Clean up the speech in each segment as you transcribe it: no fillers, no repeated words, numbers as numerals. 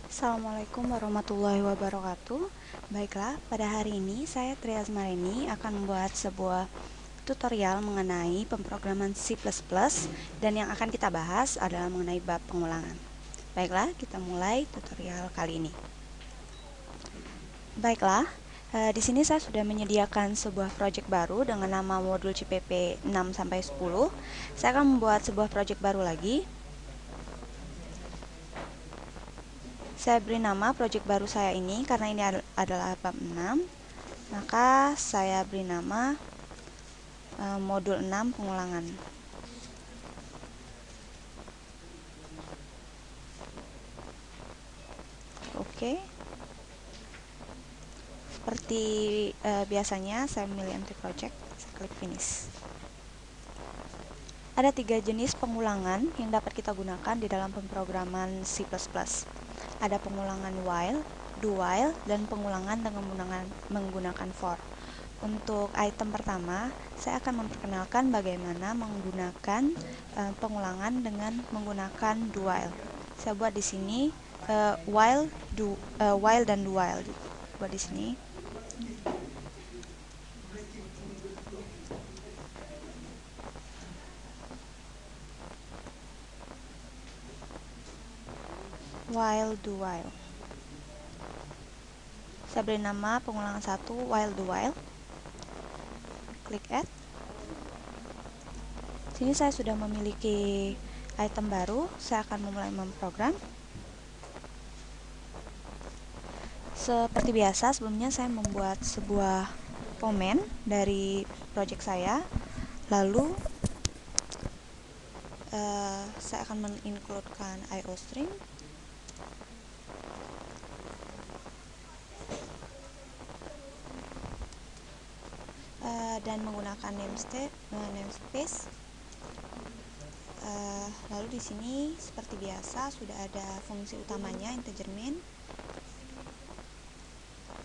Assalamualaikum warahmatullahi wabarakatuh. Baiklah, pada hari ini saya Tria Azmarini akan membuat sebuah tutorial mengenai pemrograman C++ dan yang akan kita bahas adalah mengenai bab pengulangan. Baiklah, kita mulai tutorial kali ini. Baiklah, di sini saya sudah menyediakan sebuah project baru dengan nama modul CPP 6-10. Saya akan membuat sebuah project baru lagi. Saya beri nama project baru saya ini karena ini adalah bab 6. Maka saya beri nama modul 6 pengulangan. Oke. Seperti biasanya saya memilih empty project, saya klik finish. Ada 3 jenis pengulangan yang dapat kita gunakan di dalam pemrograman C++. Ada pengulangan while, do while, dan pengulangan dengan menggunakan for. Untuk item pertama, saya akan memperkenalkan bagaimana menggunakan pengulangan dengan menggunakan do while. Saya buat di sini while dan do while. Buat di sini. While do while. Saya beri nama pengulangan 1 while do while. Klik add. Sini saya sudah memiliki item baru. Saya akan memulai memprogram. Seperti biasa, sebelumnya saya membuat sebuah komen dari project saya. Lalu saya akan mengincludekan IOString. Dan menggunakan namespace. Lalu di sini seperti biasa sudah ada fungsi utamanya integer main.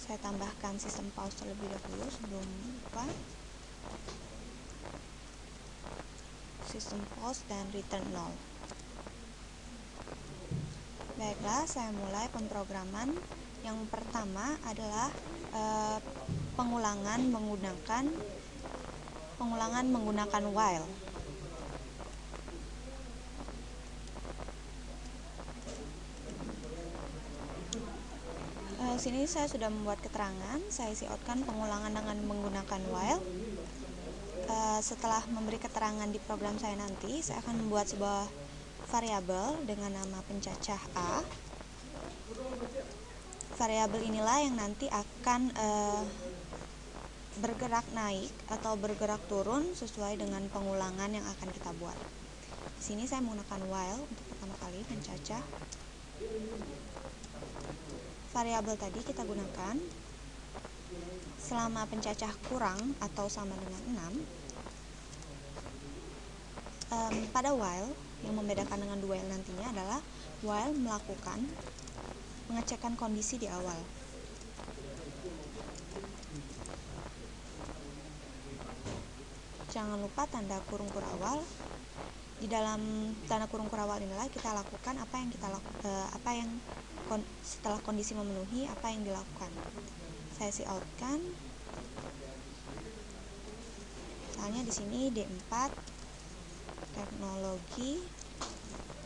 Saya tambahkan sistem pause terlebih dahulu sebelum lupa. Sistem pause dan return 0. Baiklah, saya mulai pemrograman. Yang pertama adalah pengulangan menggunakan while. Sini saya sudah membuat keterangan. Saya isi outkan pengulangan dengan menggunakan while. Setelah memberi keterangan di program saya nanti, saya akan membuat sebuah variabel dengan nama pencacah A. Variabel inilah yang nanti akan bergerak naik atau bergerak turun sesuai dengan pengulangan yang akan kita buat. Di sini saya menggunakan while untuk pertama kali pencacah. Variabel tadi kita gunakan selama pencacah kurang atau sama dengan 6. Pada while, yang membedakan dengan do while nantinya adalah while melakukan pengecekan kondisi di awal. Jangan lupa tanda kurung awal. Di dalam tanda kurung awal inilah kita lakukan setelah kondisi memenuhi apa yang dilakukan. Saya isi outkan. Misalnya di sini D4 teknologi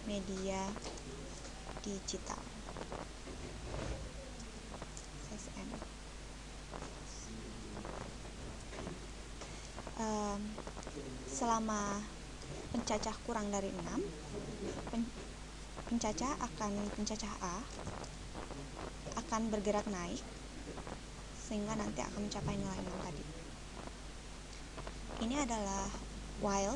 media digital. SSM. Selama pencacah kurang dari 6, pencacah A akan bergerak naik sehingga nanti akan mencapai nilai 6 tadi. Ini adalah while.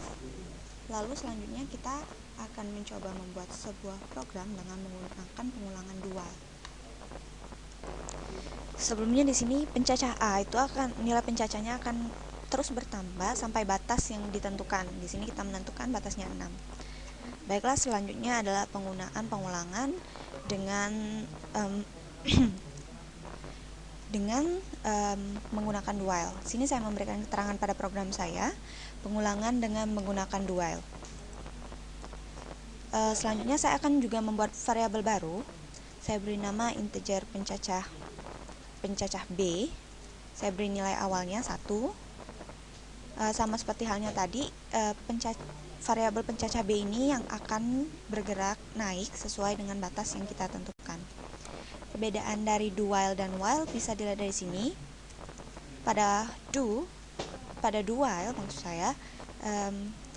Lalu selanjutnya kita akan mencoba membuat sebuah program dengan menggunakan pengulangan do while. Sebelumnya di sini pencacah A itu nilai pencacahnya akan terus bertambah sampai batas yang ditentukan. Di sini kita menentukan batasnya 6. Baiklah, selanjutnya adalah penggunaan pengulangan dengan menggunakan do while. Sini saya memberikan keterangan pada program saya, pengulangan dengan menggunakan do while. Selanjutnya saya akan juga membuat variabel baru. Saya beri nama integer pencacah B. Saya beri nilai awalnya 1. Sama seperti halnya tadi, variabel pencacah B ini yang akan bergerak naik sesuai dengan batas yang kita tentukan. Perbedaan dari do while dan while bisa dilihat dari sini. Pada do while maksud saya,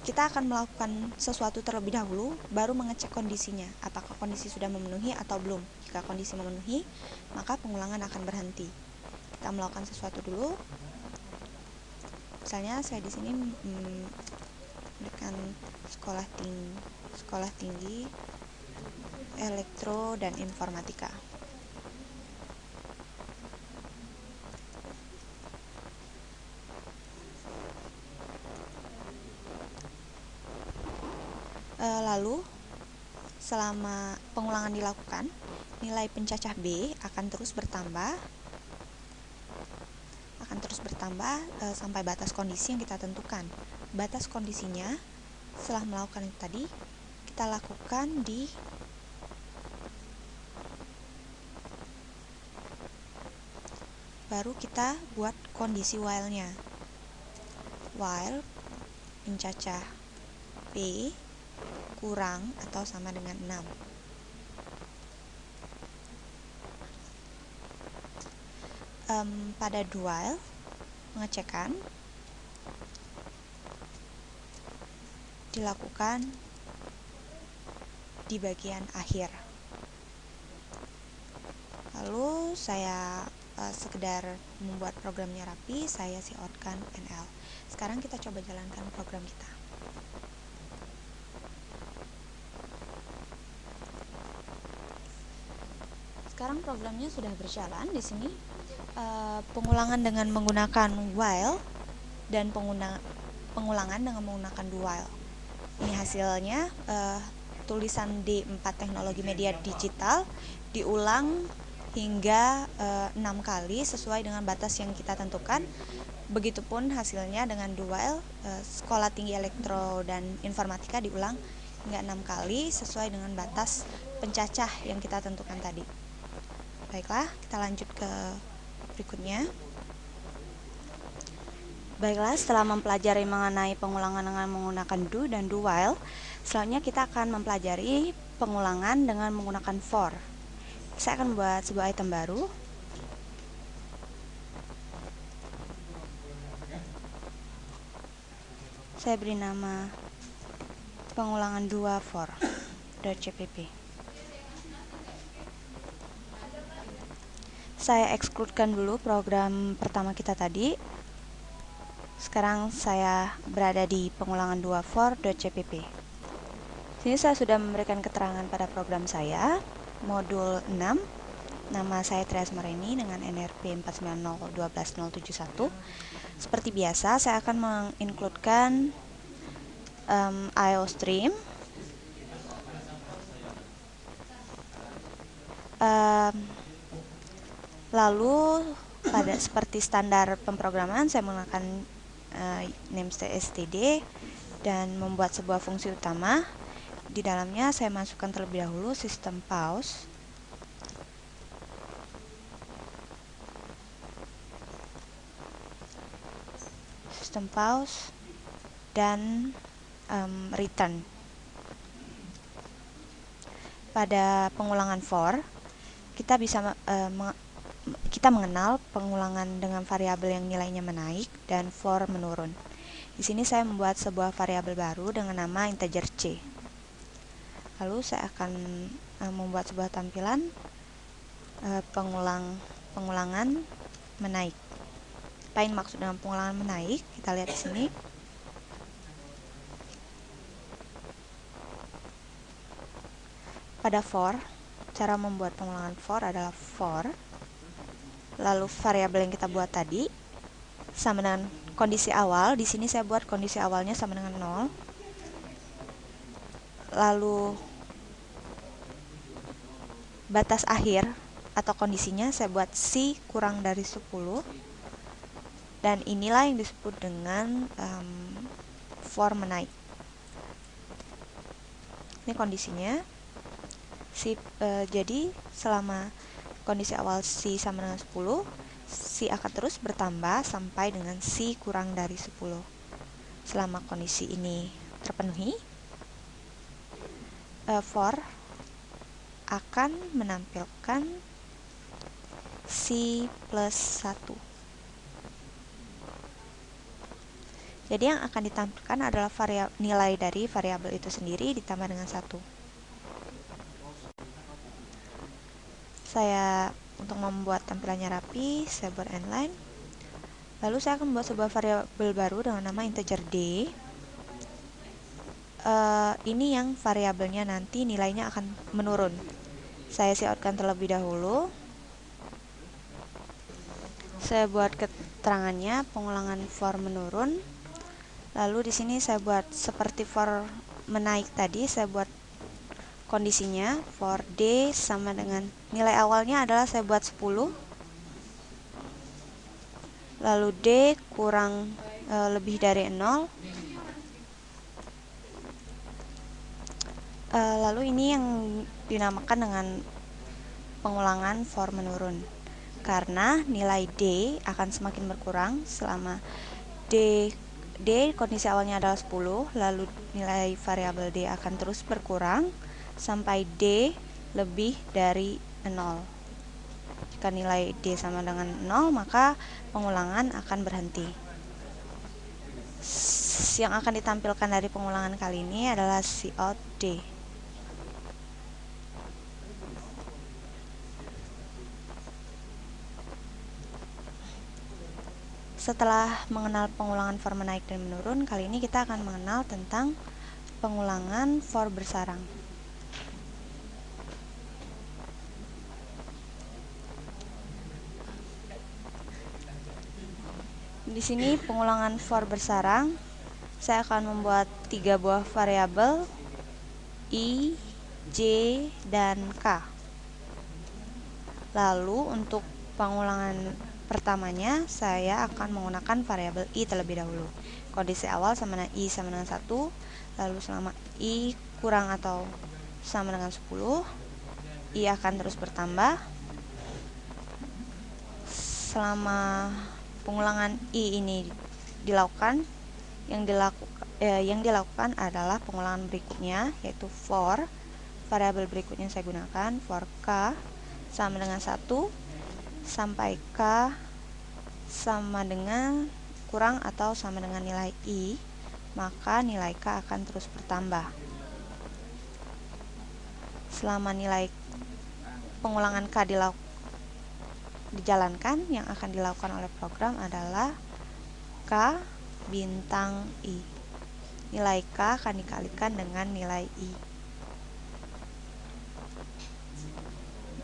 kita akan melakukan sesuatu terlebih dahulu, baru mengecek kondisinya, apakah kondisi sudah memenuhi atau belum. Jika kondisi memenuhi, maka pengulangan akan berhenti. Kita melakukan sesuatu dulu. Misalnya saya di sini memberikan sekolah tinggi elektro dan informatika. Lalu selama pengulangan dilakukan, nilai pencacah B akan terus bertambah sampai batas kondisi yang kita tentukan. Batas kondisinya setelah melakukan itu tadi, kita lakukan baru kita buat kondisi while-nya. While pencacah B kurang atau sama dengan 6. Pada do while, pengecekan dilakukan di bagian akhir. Lalu saya sekedar membuat programnya rapi, saya coutkan NL. Sekarang kita coba jalankan program kita. Sekarang programnya sudah berjalan. Di sini pengulangan dengan menggunakan while dan pengulangan dengan menggunakan do while. Ini hasilnya, tulisan D4 teknologi media digital diulang hingga 6 kali sesuai dengan batas yang kita tentukan. Begitupun hasilnya dengan do while, sekolah tinggi elektro dan informatika diulang hingga 6 kali sesuai dengan batas pencacah yang kita tentukan tadi. Baiklah, kita lanjut ke berikutnya. Baiklah, setelah mempelajari mengenai pengulangan dengan menggunakan do dan do while, selanjutnya kita akan mempelajari pengulangan dengan menggunakan for. Saya akan membuat sebuah item baru. Saya beri nama pengulangan 2 for.cpp. Saya excludekan dulu program pertama kita tadi. Sekarang saya berada di pengulangan 2 for.cpp. Sini saya sudah memberikan keterangan pada program saya, modul 6. Nama saya Trias Mareni dengan NRP 490121071. Seperti biasa, saya akan mengincludekan IO stream, lalu seperti standar pemrograman, saya menggunakan namespace std dan membuat sebuah fungsi utama. Di dalamnya saya masukkan terlebih dahulu sistem pause, dan return. Pada pengulangan for, kita bisa kita mengenal pengulangan dengan variabel yang nilainya menaik dan for menurun. Di sini saya membuat sebuah variabel baru dengan nama integer c. Lalu saya akan membuat sebuah tampilan pengulangan menaik. Apa yang maksud dengan pengulangan menaik? Kita lihat di sini. Pada for, cara membuat pengulangan for adalah for, lalu variabel yang kita buat tadi sama dengan kondisi awal. Di sini saya buat kondisi awalnya sama dengan 0. Lalu batas akhir atau kondisinya saya buat C kurang dari 10. Dan inilah yang disebut dengan for menaik. Ini kondisinya. Jadi selama kondisi awal Si sama dengan 10, Si akan terus bertambah sampai dengan Si kurang dari 10. Selama kondisi ini terpenuhi, for akan menampilkan Si plus 1. Jadi yang akan ditampilkan adalah nilai dari variabel itu sendiri ditambah dengan 1. Untuk membuat tampilannya rapi, saya buat endline. Lalu saya akan membuat sebuah variabel baru dengan nama integer d. Ini yang variabelnya nanti nilainya akan menurun. Saya coutkan terlebih dahulu. Saya buat keterangannya pengulangan for menurun. Lalu di sini saya buat seperti for menaik tadi, saya buat kondisinya for d sama dengan nilai awalnya adalah saya buat 10. Lalu d kurang lebih dari 0. Lalu ini yang dinamakan dengan pengulangan for menurun. Karena nilai d akan semakin berkurang selama d kondisi awalnya adalah 10, lalu nilai variabel d akan terus berkurang sampai d lebih dari 0. Jika nilai d sama dengan 0, maka pengulangan akan berhenti. Yang akan ditampilkan dari pengulangan kali ini adalah cout d. Setelah mengenal pengulangan for menaik dan menurun, kali ini kita akan mengenal tentang pengulangan for bersarang. Di sini pengulangan for bersarang, saya akan membuat 3 buah variabel i, j, dan k. Lalu untuk pengulangan pertamanya, saya akan menggunakan variabel i terlebih dahulu. Kondisi awal sama dengan i sama dengan 1, lalu selama i kurang atau sama dengan 10, i akan terus bertambah. Selama pengulangan i ini dilakukan, yang dilakukan adalah pengulangan berikutnya, yaitu for variabel berikutnya saya gunakan for k sama dengan 1 sampai k sama dengan kurang atau sama dengan nilai i, maka nilai k akan terus bertambah. Selama nilai pengulangan k dijalankan, yang akan dilakukan oleh program adalah k bintang i. Nilai k akan dikalikan dengan nilai i.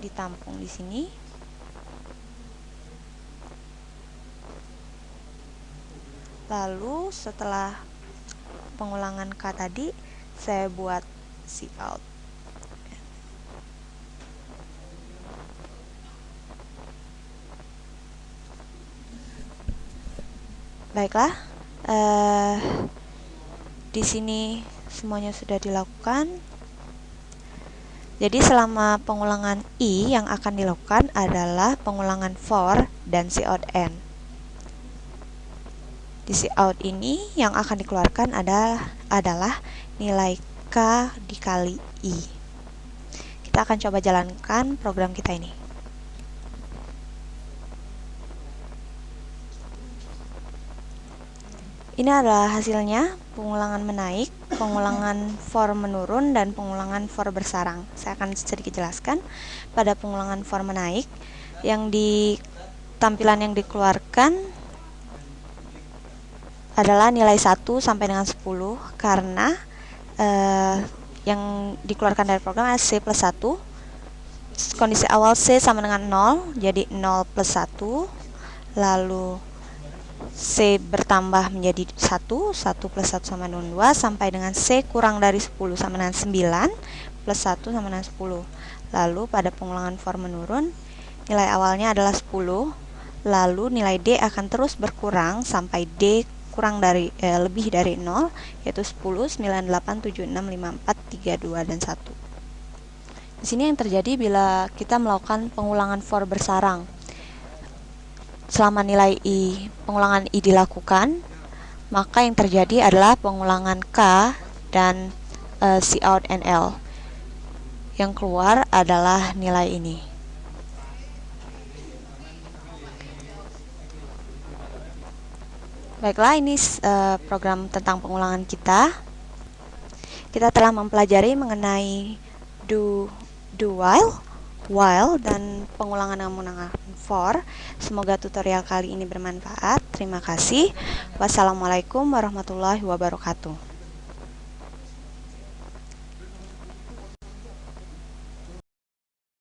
Ditampung di sini. Lalu setelah pengulangan k tadi, saya buat cout. Baiklah, di sini semuanya sudah dilakukan. Jadi selama pengulangan i, yang akan dilakukan adalah pengulangan for dan cout n. Di cout ini yang akan dikeluarkan adalah nilai k dikali i. Kita akan coba jalankan program kita ini. Ini adalah hasilnya, pengulangan menaik, pengulangan for menurun, dan pengulangan for bersarang. Saya akan sedikit jelaskan. Pada pengulangan for menaik, tampilan yang dikeluarkan adalah nilai 1 sampai dengan 10, karena yang dikeluarkan dari program adalah C plus 1. Kondisi awal C sama dengan 0, jadi 0 plus 1. Lalu C bertambah menjadi 1, 1 plus 1 sama dengan 2, sampai dengan C kurang dari 10 sama dengan 9, plus 1 sama dengan 10. Lalu pada pengulangan for menurun, nilai awalnya adalah 10, lalu nilai D akan terus berkurang sampai D kurang dari lebih dari 0, yaitu 10, 9, 8, 7, 6, 5, 4, 3, 2, dan 1. Di sini yang terjadi bila kita melakukan pengulangan for bersarang. Selama nilai pengulangan I dilakukan, maka yang terjadi adalah pengulangan K dan Cout NL. Yang keluar adalah nilai ini. Baiklah, ini program tentang pengulangan kita. Kita telah mempelajari mengenai do while, dan pengulangan dengan menggunakan for. Semoga tutorial kali ini bermanfaat. Terima kasih. Wassalamualaikum warahmatullahi wabarakatuh.